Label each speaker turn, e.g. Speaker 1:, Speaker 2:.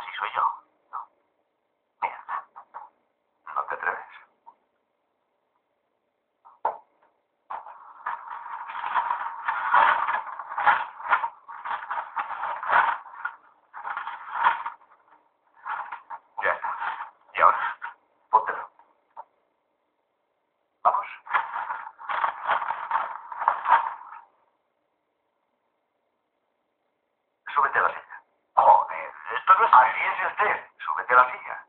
Speaker 1: si soy yo. No. Mierda. No te atreves. Ya está. Y ahora, póntelo. Vamos. Súbete a la silla. Joder, esto no es... Así es usted. Súbete a la silla.